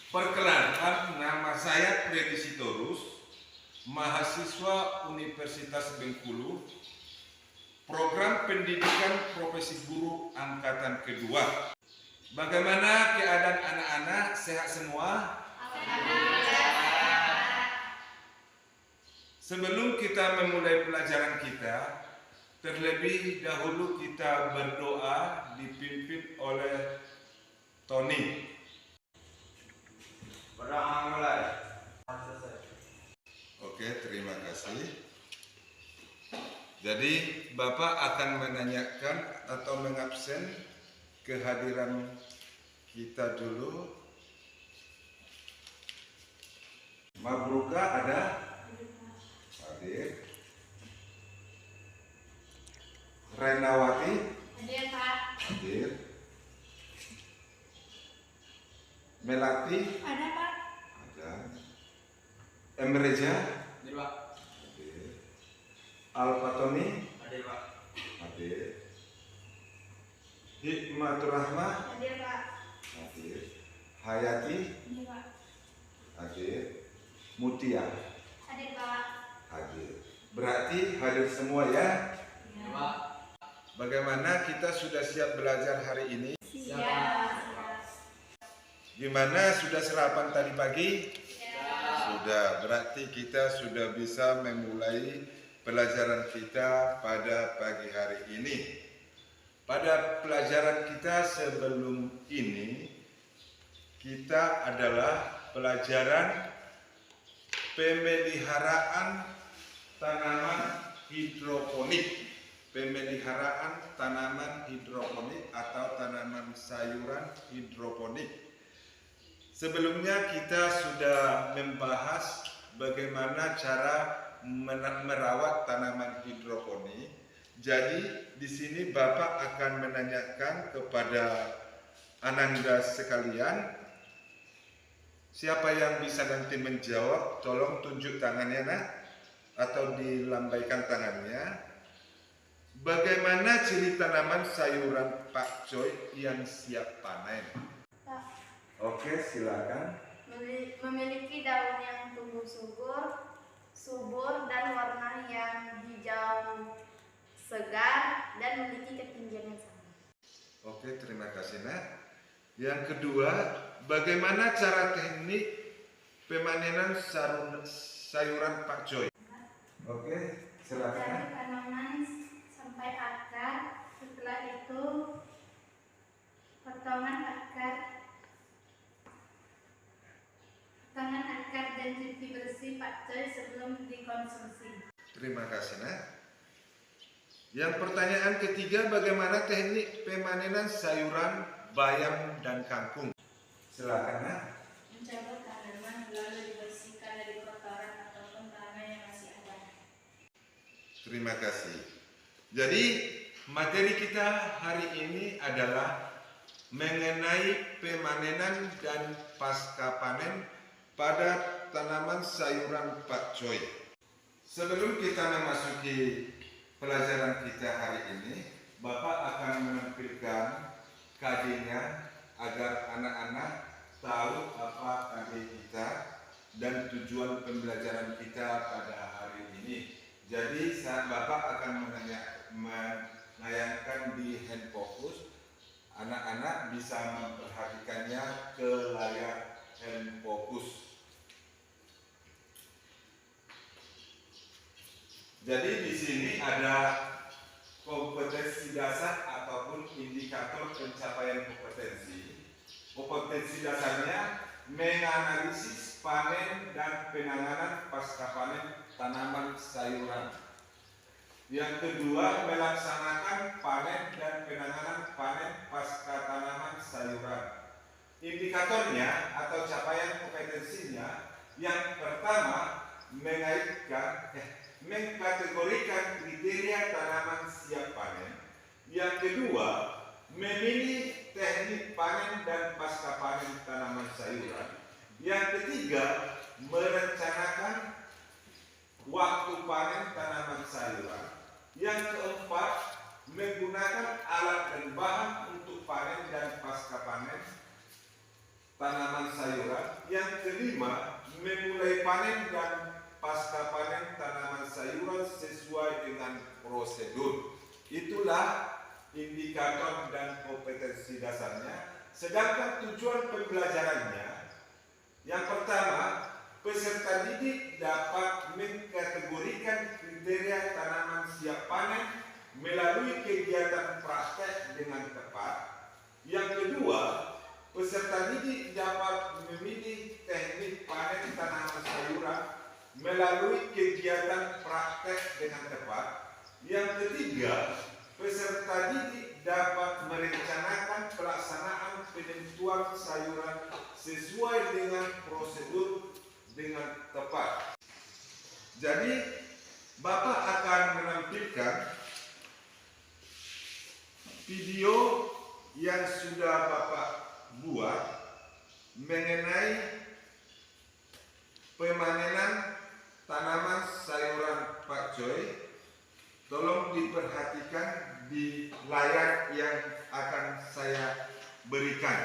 Perkenalkan, nama saya Freddy Sitorus, mahasiswa Universitas Bengkulu, program pendidikan profesi guru angkatan kedua. Bagaimana keadaan anak-anak? Sehat semua? Sebelum kita memulai pelajaran kita, terlebih dahulu kita berdoa dipimpin oleh Tony. Berdoa mulai. Oke, terima kasih. Jadi Bapak akan menanyakan atau mengabsen kehadiran kita dulu. Mabruka ada? Hadir. Renawati? Hadir, Pak. Hadir. Melati? Ada, Pak. Ada. Emreja? Hadir, Pak. Hadir. Alfatoni? Hadir, Pak. Hadir. Hikmatur Rahmah? Hadir, Pak. Hadir. Hayati? Hadir, Pak. Hadir. Mutia? Hadir, Pak. Hadir. Berarti hadir semua ya? Hadir, Pak. Bagaimana kita sudah siap belajar hari ini? Siap. Gimana, sudah sarapan tadi pagi? Siap. Sudah, berarti kita sudah bisa memulai pelajaran kita pada pagi hari ini. Pada pelajaran kita sebelum ini, kita adalah pelajaran pemeliharaan tanaman hidroponik. Pemeliharaan tanaman hidroponik atau tanaman sayuran hidroponik. Sebelumnya kita sudah membahas bagaimana cara merawat tanaman hidroponik. Jadi di sini Bapak akan menanyakan kepada Ananda sekalian, siapa yang bisa nanti menjawab, tolong tunjuk tangannya nak, atau dilambaikan tangannya. Bagaimana ciri tanaman sayuran pakcoy yang siap panen? Pak. Oke, silakan. Memiliki daun yang tumbuh subur dan warna yang hijau segar dan memiliki ketinggian yang sama. Oke, terima kasih nak. Yang kedua, bagaimana cara teknik pemanenan sayuran pakcoy? Oke, silakan. Dari tanaman sampai akar, setelah itu potongan akar dan cuci bersih pakcoy sebelum dikonsumsi. Terima kasih nak. Yang pertanyaan ketiga, bagaimana teknik pemanenan sayuran bayam dan kangkung? Silakan nak. Mencabut tanaman lalu dibersihkan dari kotoran ataupun tanah yang masih ada. Terima kasih. Jadi materi kita hari ini adalah mengenai pemanenan dan pasca panen pada tanaman sayuran pakcoy. Sebelum kita memasuki pelajaran kita hari ini, Bapak akan menampilkan KD-nya agar anak-anak tahu apa KD kita dan tujuan pembelajaran kita pada hari ini. Jadi saat Bapak akan menayangkan di hand focus, anak-anak bisa memperhatikannya ke layar hand focus. Jadi di sini ada kompetensi dasar ataupun indikator pencapaian kompetensi. Kompetensi dasarnya menganalisis panen dan penanganan pasca panen tanaman sayuran. Yang kedua, melaksanakan panen dan penanganan panen pasca tanaman sayuran. Indikatornya atau capaian kompetensinya, yang pertama mengkategorikan kriteria tanaman siap panen. Yang kedua, memilih teknik panen dan pasca panen tanaman sayuran. Yang ketiga, merencanakan waktu panen tanaman sayuran. Yang keempat, menggunakan alat dan bahan untuk panen dan pasca panen tanaman sayuran. yang kelima, memulai panen dan pasca panen tanaman sayuran sesuai dengan prosedur. Itulah indikator dan kompetensi dasarnya. Sedangkan tujuan pembelajarannya, yang pertama, peserta didik dapat mengkategorikan kriteria tanaman siap panen melalui kegiatan praktek dengan tepat. Yang kedua, peserta didik dapat memilih teknik panen tanaman sayuran melalui kegiatan praktek dengan tepat. Yang ketiga, peserta didik dapat merencanakan pelaksanaan penentuan sayuran sesuai dengan prosedur dengan tepat. Jadi, Bapak akan menampilkan video yang sudah Bapak buat mengenai pemanenan tanaman sayuran pakcoy. Tolong diperhatikan di layar yang akan saya berikan.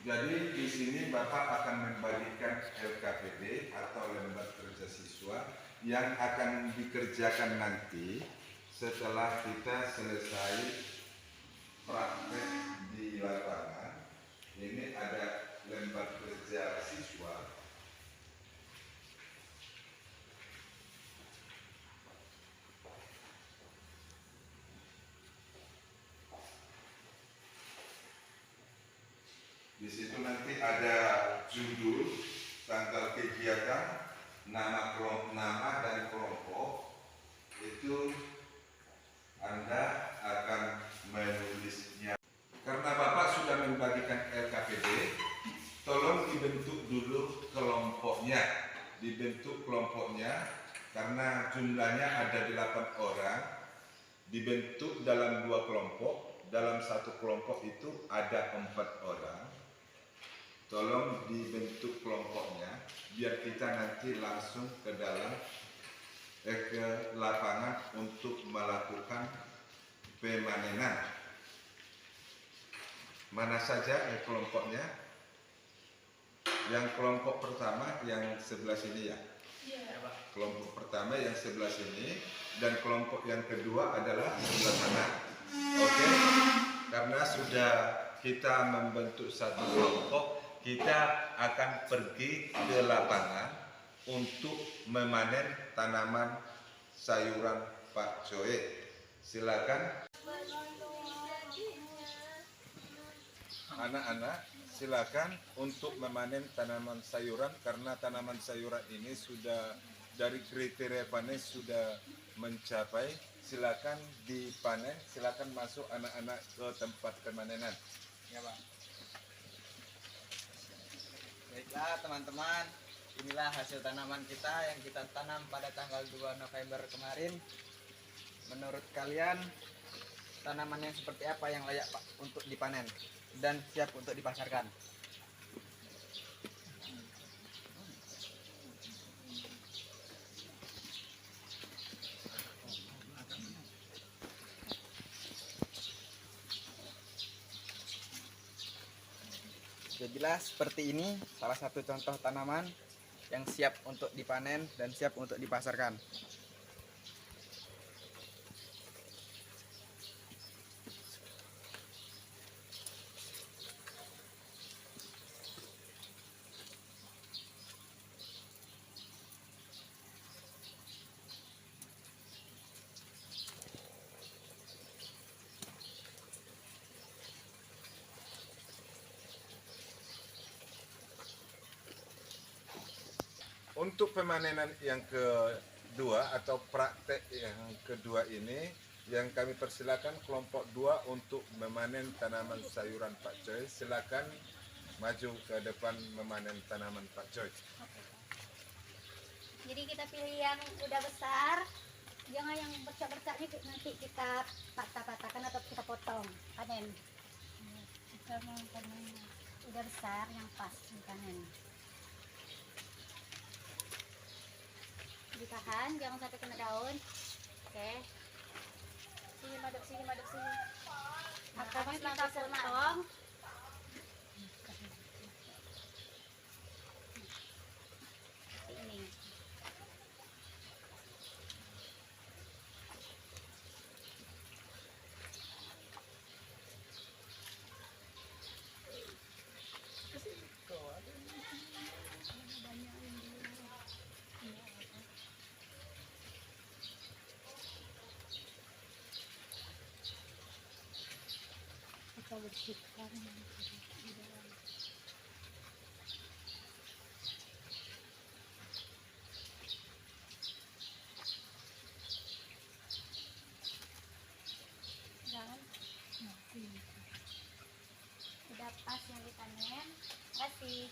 Jadi di sini Bapak akan membagikan LKPD atau lembar kerja siswa yang akan dikerjakan nanti setelah kita selesai praktek di lapangan. Ini ada lembar kerja siswa. Di situ nanti ada judul, tanggal kegiatan, nama dan kelompok. Itu Anda akan menulisnya. Karena Bapak sudah membagikan LKPD, tolong dibentuk dulu kelompoknya. Dibentuk kelompoknya karena jumlahnya ada 8 orang. Dibentuk dalam 2 kelompok. Dalam satu kelompok itu ada 4 orang. Tolong dibentuk kelompoknya biar kita nanti langsung ke lapangan untuk melakukan pemanenan. Mana saja kelompoknya? Yang kelompok pertama yang sebelah sini ya? Iya. Kelompok pertama yang sebelah sini dan kelompok yang kedua adalah sebelah sana. Oke? Karena sudah kita membentuk satu kelompok, kita akan pergi ke lapangan untuk memanen tanaman sayuran pakcoy. Silakan anak-anak, silakan untuk memanen tanaman sayuran karena tanaman sayuran ini sudah dari kriteria panen sudah mencapai. Silakan dipanen, silakan masuk anak-anak ke tempat pemanenan. Ya, Pak. Baiklah teman-teman, inilah hasil tanaman kita yang kita tanam pada tanggal 2 November kemarin. Menurut kalian, tanaman yang seperti apa yang layak Pak untuk dipanen dan siap untuk dipasarkan? Jadilah seperti ini salah satu contoh tanaman yang siap untuk dipanen dan siap untuk dipasarkan. Untuk pemanenan yang kedua atau praktek yang kedua ini, yang kami persilakan kelompok 2 untuk memanen tanaman sayuran Pak Coy. Silakan maju ke depan memanen tanaman Pak Coy. Jadi kita pilih yang udah besar, jangan yang bercak-bercak ini nanti kita patah-patahkan atau kita potong panen. Udah besar yang pas dipanen. Ditahan, jangan sampai kena daun. Oke. Sini madep sini. Akarnya kita potong. Ini. Kita bersihkan di dalam. Jangan. Udah pas yang dipanen. Kasih.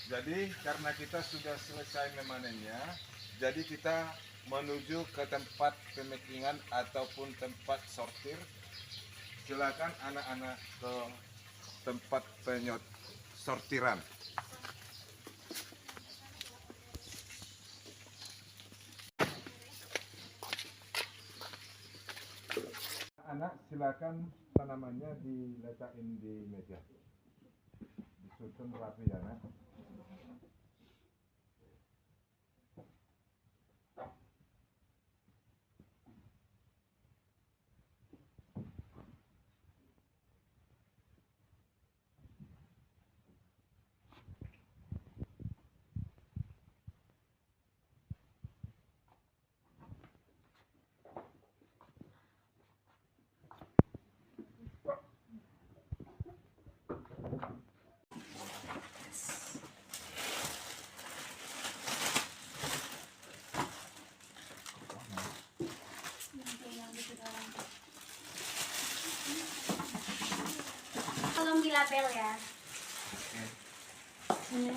Jadi karena kita sudah selesai memanennya, jadi kita menuju ke tempat pemakingan ataupun tempat sortir. Silakan anak-anak ke tempat sortiran. Anak silakan tanamannya diletakin di meja, disusun rapi ya nak. Tolong dilabel ya. Ini.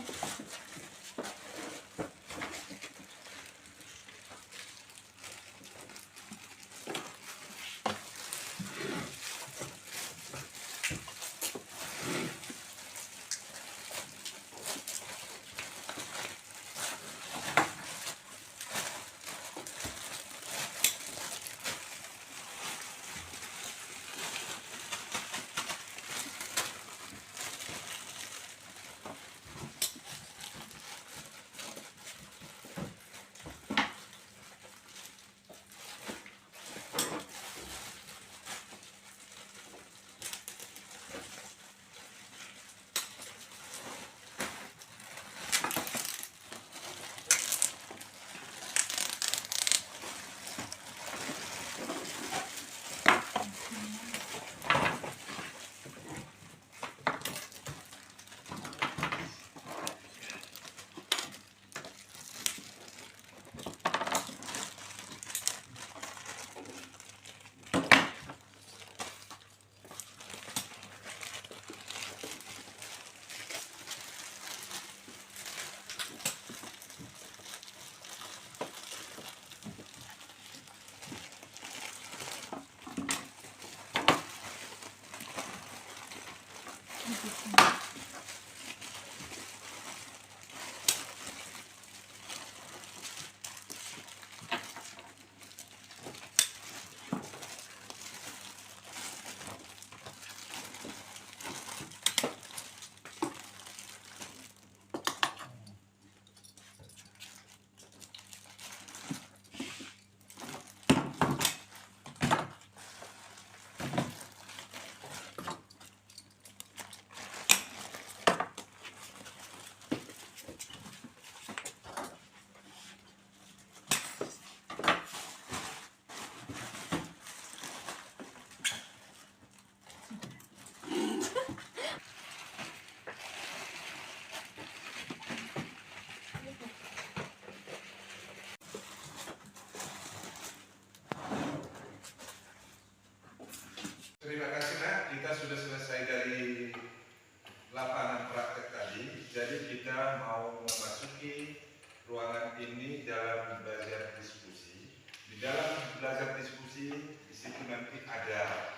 dalam belajar diskusi. Di dalam belajar diskusi di situ nanti ada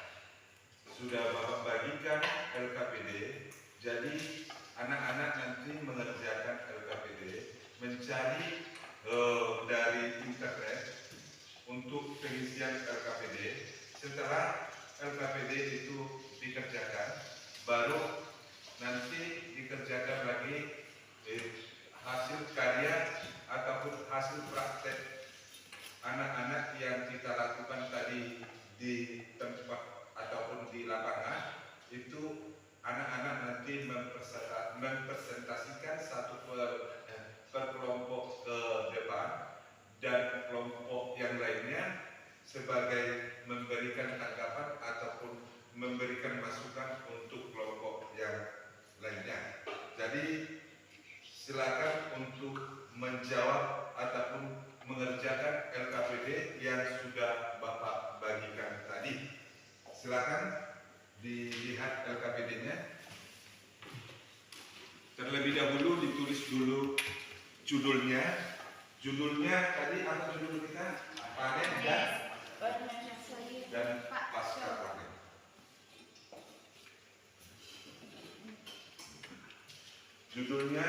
sudah Bapak bagikan LKPD. Jadi anak-anak nanti mengerjakan LKPD, mencari dari internet untuk pengisian LKPD. Setelah LKPD itu dikerjakan, baru nanti dikerjakan lagi hasil karya ataupun hasil praktek anak-anak yang kita lakukan tadi di tempat ataupun di lapangan. Itu anak-anak nanti mempresentasikan satu per kelompok ke depan, dan kelompok yang lainnya sebagai memberikan tanggapan ataupun memberikan masukan untuk kelompok yang lainnya. Jadi silakan untuk menjawab ataupun mengerjakan LKPD yang sudah Bapak bagikan tadi. Silakan dilihat LKPD-nya. Terlebih dahulu ditulis dulu judulnya. Judulnya tadi apa judul kita? Panen dan pasca panen. Judulnya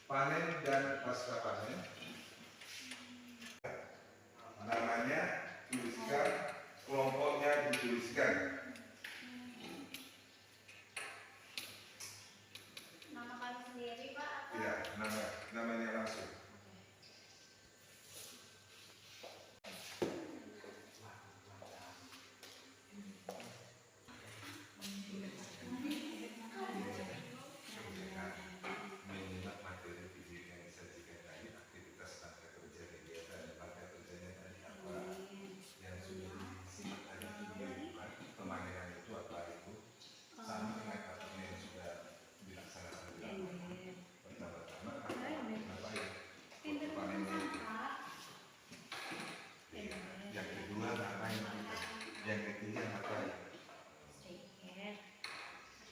panen dan pasca panen. Namanya tuliskan, kelompoknya dituliskan. Nama kami sendiri, Pak? Atau? Ya, namanya langsung. Menyimak materi video yang disajikan tadi, aktivitas pasca kerja kegiatan dan pasca kerjanya tadi apa yang sudah disimak tadi video pemanenan itu apa itu sama dengan apa yang sudah dilaksanakan di lapangan. Pertama-tama apa yang panennya itu. Yang kedua ngapain kita? Yang ketiga ngapain?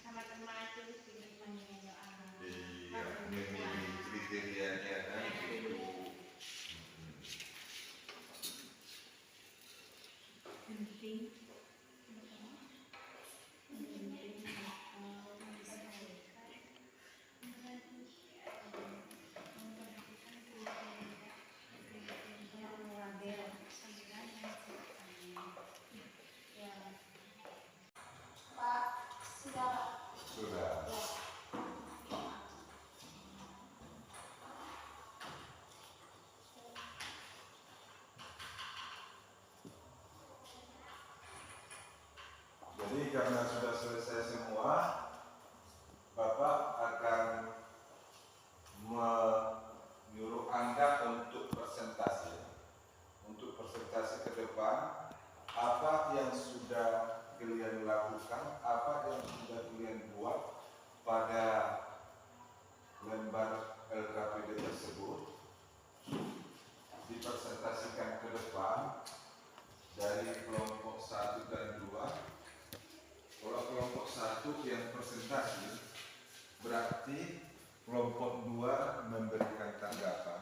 Sama-sama tulis di depannya doa. Iya, memilih kriterianya kan itu. Pak, sudah. Sudah. Jadi karena sudah selesai semua, Bapak akan menyuruh Anda untuk presentasi. Untuk presentasi ke depan, apa yang sudah kalian lakukan, apa yang sudah kalian buat pada lembar LKPD tersebut, dipresentasikan ke depan dari kelompok 1 dan 2. Kalau kelompok 1 yang presentasi, berarti kelompok 2 memberikan tanggapan,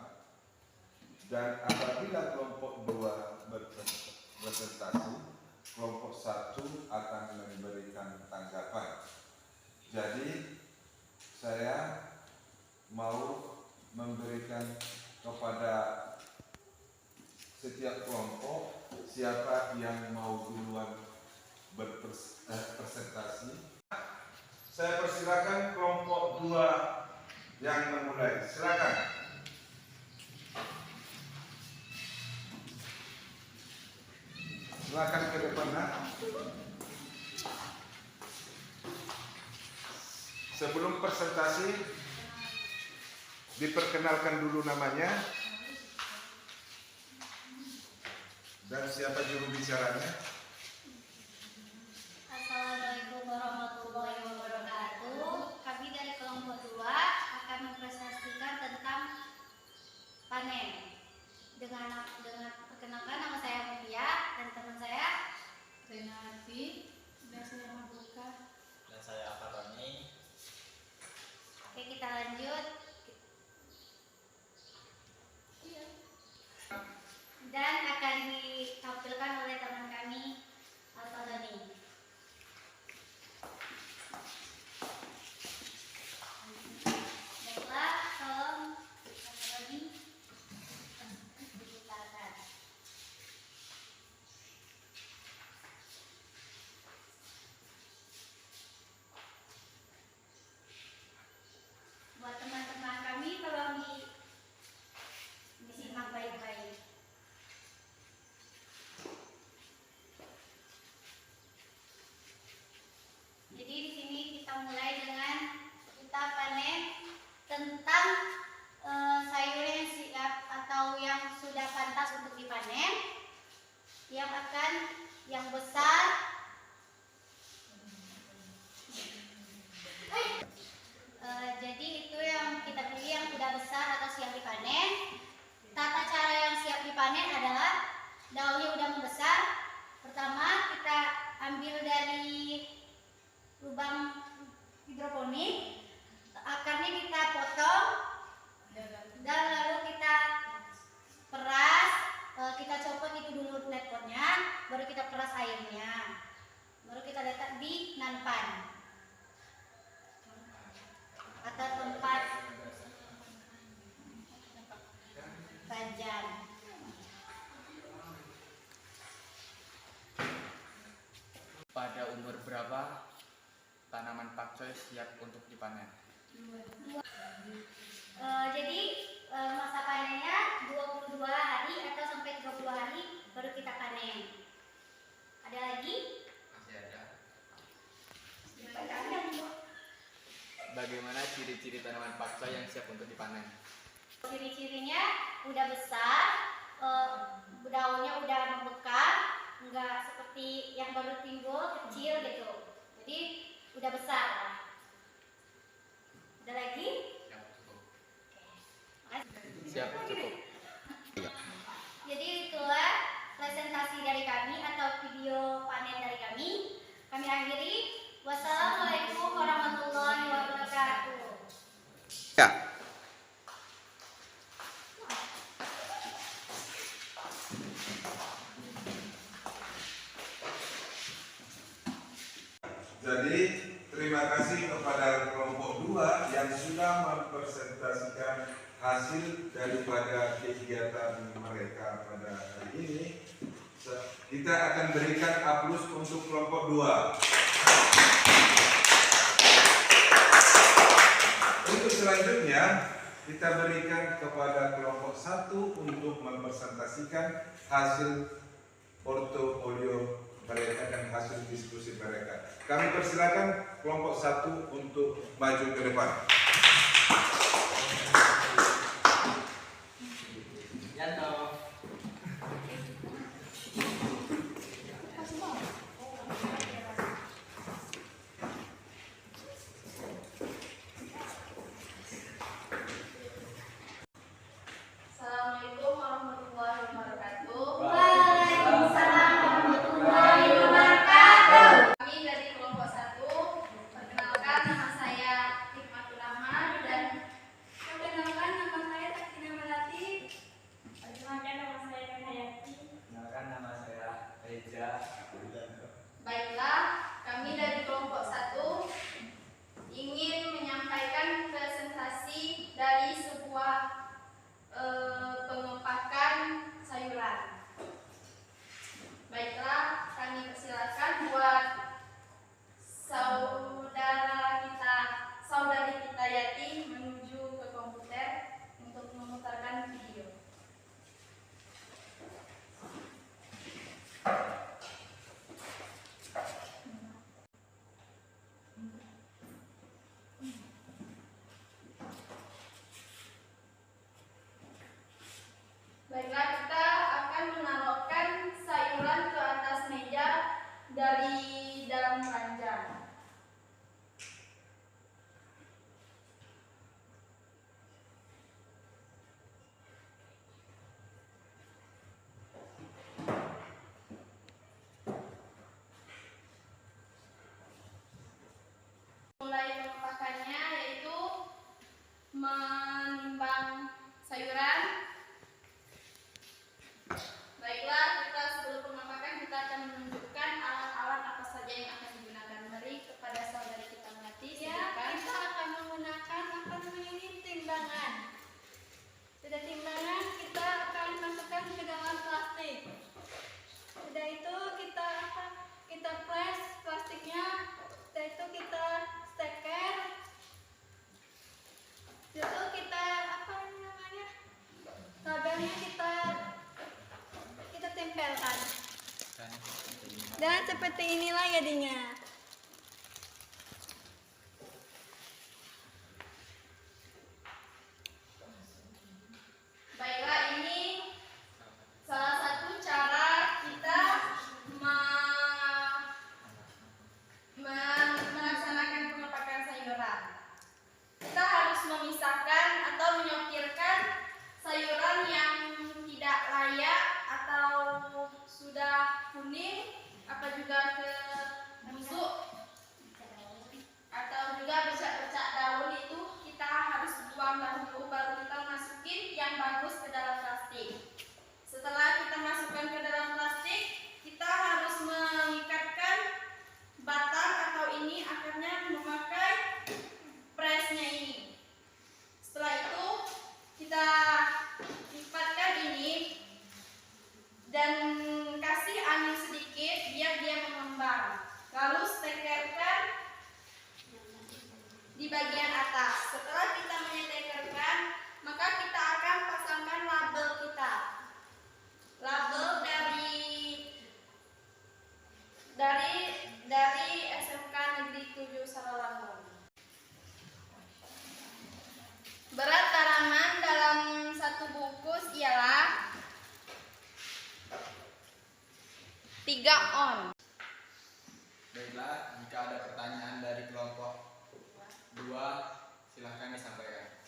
dan apabila kelompok 2 berpresentasi, kelompok 1 akan memberikan tanggapan. Jadi saya mau memberikan kepada setiap kelompok siapa yang mau duluan berpresentasi. Saya persilakan kelompok 2 yang memulai. Silakan. Silakan ke depan, Nak. Sebelum presentasi, diperkenalkan dulu namanya dan siapa juru bicaranya. Assalamualaikum warahmatullahi wabarakatuh. Kami dari kelompok 2 akan mempresentasikan tentang panen. Dengan perkenalkan, nama saya Mutia dan teman saya Renati, dan saya Mabuka. Dan saya Akaroni. Oke, kita lanjut. Iya. siap untuk dipanen? Jadi masa panennya 22 hari atau sampai 30 hari baru kita panen. Ada lagi? Masih ada. Ada. Bagaimana ciri-ciri tanaman paksa yang siap untuk dipanen? Ciri-cirinya udah besar, daunnya udah membekar, nggak seperti yang baru timbul kecil gitu. Jadi udah besar. Ada lagi? Siap cukup. Jadi itulah presentasi dari kami atau video panen dari kami. Kami akhiri. Wassalamualaikum warahmatullahi wabarakatuh. Ya. Jadi terima kasih kepada kelompok 2 yang sudah mempresentasikan hasil daripada kegiatan mereka pada hari ini. Kita akan berikan aplaus untuk kelompok 2. Untuk selanjutnya kita berikan kepada kelompok 1 untuk mempresentasikan hasil portofolio mereka dan hasil diskusi mereka. Kami persilakan kelompok 1 untuk maju ke depan. Yanto. Assalamualaikum warahmatullahi wabarakatuh. Waalaikumsalam warahmatullahi wabarakatuh. Kami dari kelompok 1, perkenalkan nama saya Hikmatul Rahman dan perkenalkan nama saya Takina Melati. Perkenalkan nama saya Hayati. Kenalkan nama saya Reza. Baiklah, kami dari kelompok 1 ingin menyampaikan presentasi dari sebuah pengepakan sayuran. Baiklah, kami persilakan buat saudari kita Yati menuju ke komputer untuk memutarkan video. Baiklah, kita akan menaruhkan sayuran ke atas meja dari dalam keranjang. Mulai pengepakannya yaitu menimbang sayuran. Baiklah, kita sebelum pengepakan kita akan menunjukkan alat-alat apa saja yang akan digunakan. Mari kepada saudari kita Melati. Ya, kita akan menggunakan timbangan. Sudah timbangan, kita akan masukkan ke dalam plastik. Sudah itu kita press plastiknya. Sudah itu kita steker. Sudah itu kita labelnya kita tempelkan. Dan seperti inilah jadinya. Baiklah, ini salah satu cara kita melaksanakan pengepakan sayuran. Kita harus memisahkan atau menyingkirkan sayuran yang tidak layak atau sudah kuning, apa juga ke busuk atau juga bercak-bercak daun, itu kita harus buang dahulu baru kita masukin yang bagus ke dalam plastik. Setelah kita masukkan ke dalam plastik, kita harus mengikatkan batang atau ini akarnya memakai presnya ini. Setelah itu kita lipatkan ini dan kasih angin sedikit biar dia mengembang. Lalu stekerkan satu bungkus ialah 3 on. Baiklah, jika ada pertanyaan dari kelompok 2, silahkan disampaikan.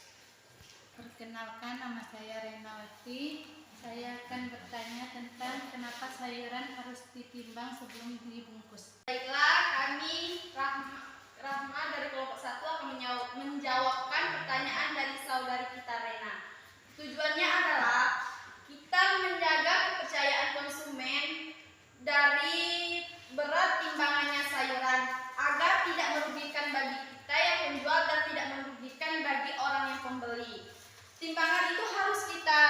Perkenalkan, nama saya Renawati. Saya akan bertanya tentang kenapa sayuran harus ditimbang sebelum dibungkus. Baiklah, kami Rahma dari kelompok 1 akan menjawabkan pertanyaan dari saudari kita Rena. Tujuannya adalah kita menjaga kepercayaan konsumen dari berat timbangannya sayuran agar tidak merugikan bagi kita yang penjual dan tidak merugikan bagi orang yang pembeli. Timbangan itu harus kita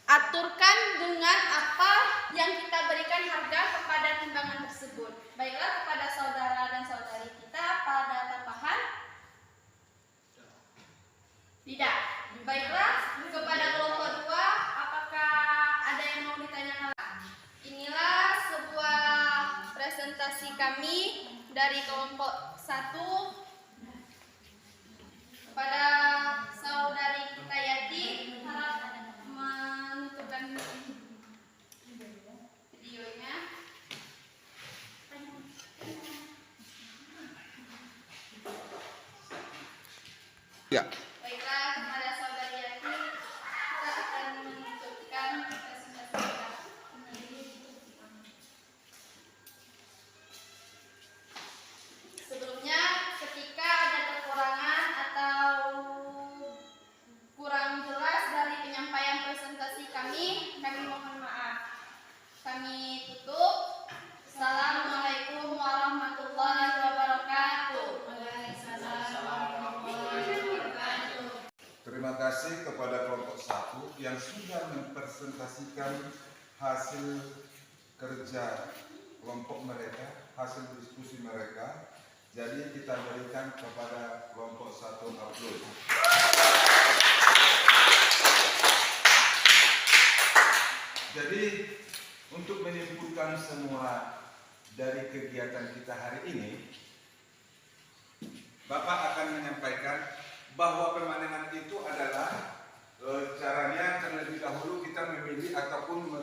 aturkan dengan apa yang kita berikan harga kepada timbangan tersebut. Baiklah, kepada saudara dan saudari kita, apa ada tambahan? Tidak. Baiklah, kepada kelompok 2, apakah ada yang mau ditanyakan? Inilah sebuah presentasi kami dari kelompok 1 kepada saudari kita Yati. Harap menentukan videonya. Ya. Baiklah, kepada saudari Yati, kita akan menentukan presentasi kita. Sebelumnya, ketika ada kekurangan atau kurang jelas dari penyampaian presentasi kami mohon maaf. Kami tutup. Assalamualaikum warahmatullahi wabarakatuh. Terima kasih kepada kelompok 1 yang sudah mempresentasikan hasil kerja kelompok mereka, hasil diskusi mereka. Jadi kita berikan kepada kelompok 1 upload. Jadi untuk menyimpulkan semua dari kegiatan kita hari ini, Bapak akan menyampaikan bahwa pemanenan itu adalah caranya terlebih dahulu kita memilih ataupun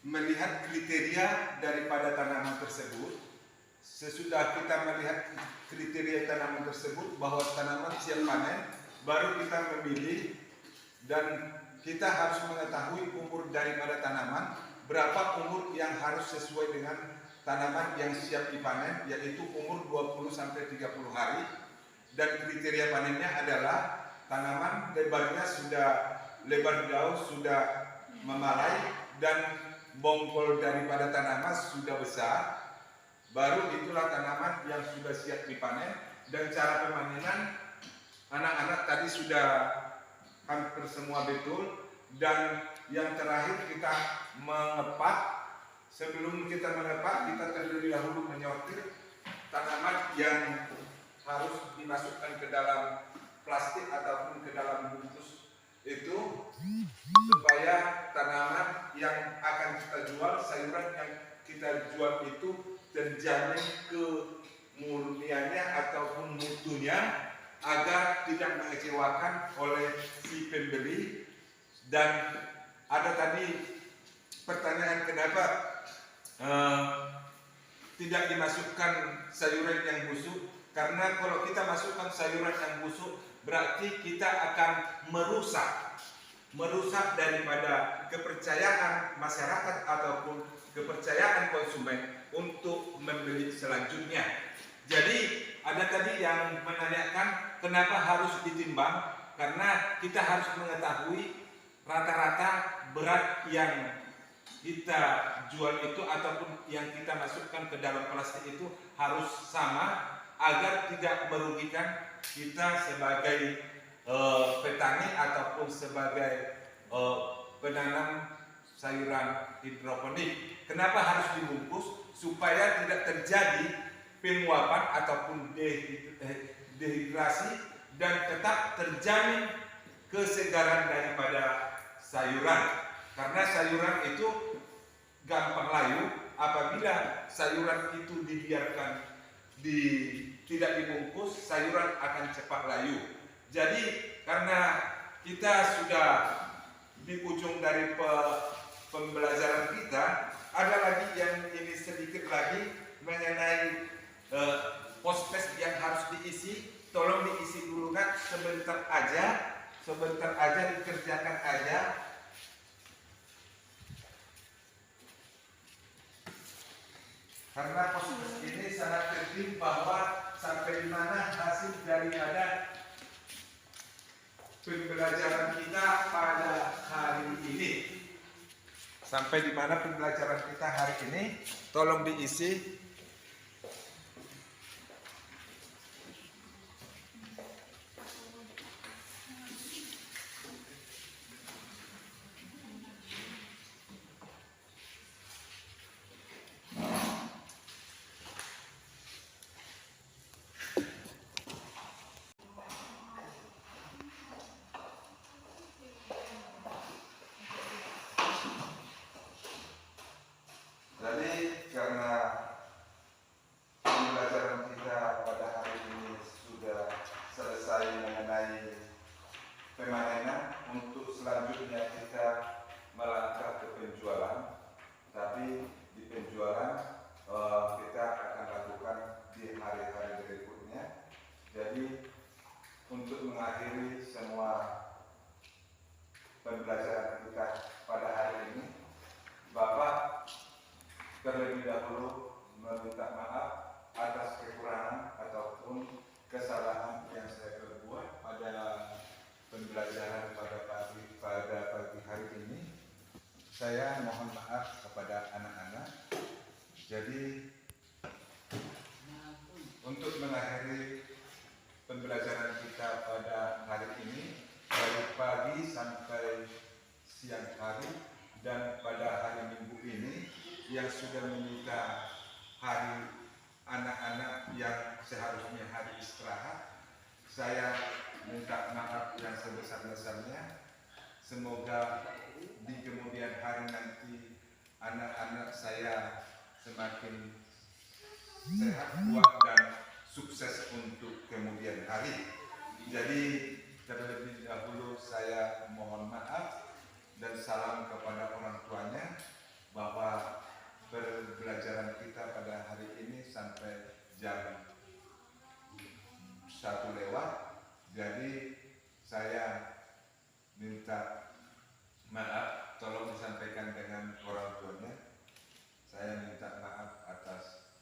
melihat kriteria daripada tanaman tersebut. Sesudah kita melihat kriteria tanaman tersebut bahwa tanaman siap panen, baru kita memilih, dan kita harus mengetahui umur daripada tanaman, berapa umur yang harus sesuai dengan tanaman yang siap dipanen, yaitu umur 20-30 hari. Dan kriteria panennya adalah tanaman lebarnya sudah, lebar daun sudah memalai dan bongkol daripada tanaman sudah besar, baru itulah tanaman yang sudah siap dipanen. Dan cara pemanenan anak-anak tadi sudah hampir semua betul. Dan yang terakhir kita mengepak. Sebelum kita mengepak, kita terlebih dahulu menyortir tanaman yang harus dimasukkan ke dalam plastik ataupun ke dalam bungkus itu, supaya tanaman yang akan kita jual, sayuran yang kita jual itu terjamin kemurniannya ataupun mutunya, agar tidak mengecewakan oleh si pembeli. Dan ada tadi pertanyaan kenapa tidak dimasukkan sayuran yang busuk. Karena kalau kita masukkan sayuran yang busuk, berarti kita akan merusak daripada kepercayaan masyarakat ataupun kepercayaan konsumen untuk membeli selanjutnya. Jadi ada tadi yang menanyakan kenapa harus ditimbang, karena kita harus mengetahui rata-rata berat yang kita jual itu ataupun yang kita masukkan ke dalam plastik itu harus sama, agar tidak merugikan kita sebagai petani ataupun sebagai penanam sayuran hidroponik. Kenapa harus dibungkus? Supaya tidak terjadi penguapan ataupun dehidrasi, dan tetap terjamin kesegaran daripada sayuran. Karena sayuran itu gampang layu. Apabila sayuran itu dibiarkan tidak dibungkus, sayuran akan cepat layu. Jadi karena kita sudah di ujung dari pembelajaran kita. Ada lagi yang ini sedikit lagi mengenai pospes yang harus diisi. Tolong diisi dulu kan, sebentar aja dikerjakan aja. Karena pospes ini sangat penting, bahwa sampai di mana hasil daripada pembelajaran kita pada hari ini. Sampai di mana pembelajaran kita hari ini, tolong diisi. Jadi karena pembelajaran kita pada hari ini sudah selesai mengenai pemanenan, untuk selanjutnya kita melangkah ke penjualan. Tapi di penjualan kita akan lakukan di hari-hari berikutnya. Jadi untuk mengakhiri semua pembelajaran kita pada hari ini, Bapak terlebih dahulu meminta maaf atas kekurangan ataupun kesalahan yang saya perbuat pada pembelajaran pada pagi hari ini. Saya mohon maaf kepada anak-anak. Jadi untuk mengakhiri pembelajaran kita pada hari ini, dari pagi sampai siang hari, dan pada hari Minggu ini yang sudah menyita hari anak-anak yang seharusnya hari istirahat, saya minta maaf yang sebesar-besarnya. Semoga di kemudian hari nanti anak-anak saya semakin sehat, kuat, dan sukses untuk kemudian hari. Jadi terlebih dahulu saya mohon maaf dan salam kepada orang tuanya, bahwa pembelajaran kita pada hari ini sampai jam 1 lewat. Jadi saya minta maaf, tolong disampaikan dengan orang tuanya. Saya minta maaf atas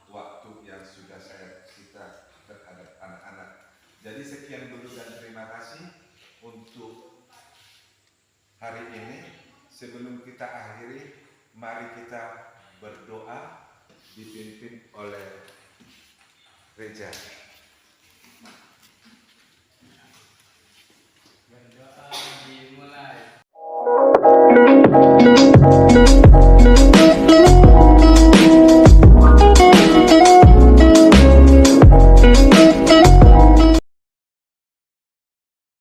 waktu yang sudah saya sita terhadap anak-anak. Jadi sekian dulu dan terima kasih untuk hari ini. Sebelum kita akhiri, mari kita berdoa dipimpin oleh Reja.